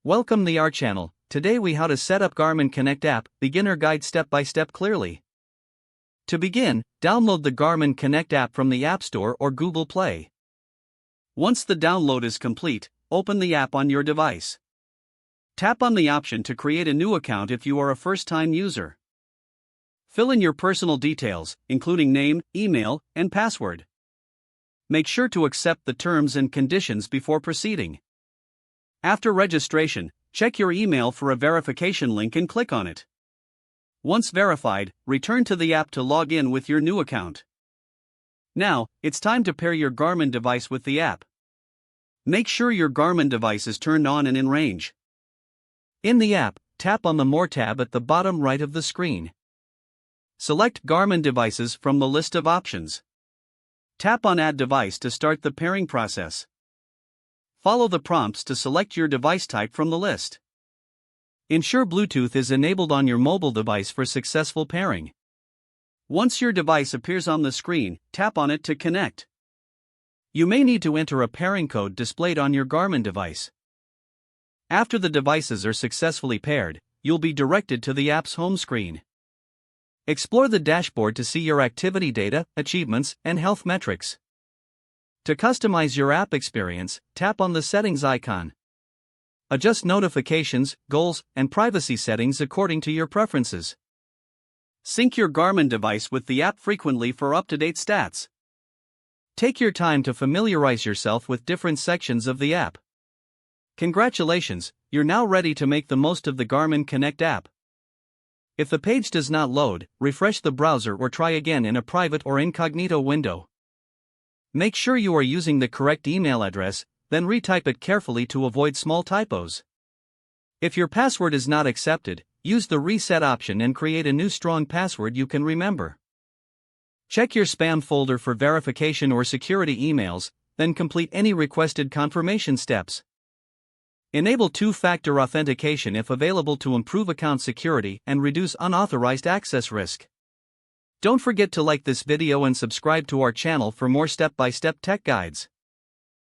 Welcome to our channel. Today we how to set up Garmin Connect app, beginner guide step by step clearly. To begin, download the Garmin Connect app from the App Store or Google Play. Once the download is complete, open the app on your device. Tap on the option to create a new account if you are a first-time user. Fill in your personal details, including name, email, and password. Make sure to accept the terms and conditions before proceeding. After registration, check your email for a verification link and click on it. Once verified, return to the app to log in with your new account. Now, it's time to pair your Garmin device with the app. Make sure your Garmin device is turned on and in range. In the app, tap on the More tab at the bottom right of the screen. Select Garmin devices from the list of options. Tap on Add Device to start the pairing process. Follow the prompts to select your device type from the list. Ensure Bluetooth is enabled on your mobile device for successful pairing. Once your device appears on the screen, tap on it to connect. You may need to enter a pairing code displayed on your Garmin device. After the devices are successfully paired, you'll be directed to the app's home screen. Explore the dashboard to see your activity data, achievements, and health metrics. To customize your app experience, tap on the settings icon. Adjust notifications, goals, and privacy settings according to your preferences. Sync your Garmin device with the app frequently for up-to-date stats. Take your time to familiarize yourself with different sections of the app. Congratulations, you're now ready to make the most of the Garmin Connect app. If the page does not load, refresh the browser or try again in a private or incognito window. Make sure you are using the correct email address, then retype it carefully to avoid small typos. If your password is not accepted, use the reset option and create a new strong password you can remember. Check your spam folder for verification or security emails, then complete any requested confirmation steps. Enable two-factor authentication if available to improve account security and reduce unauthorized access risk. Don't forget to like this video and subscribe to our channel for more step-by-step tech guides.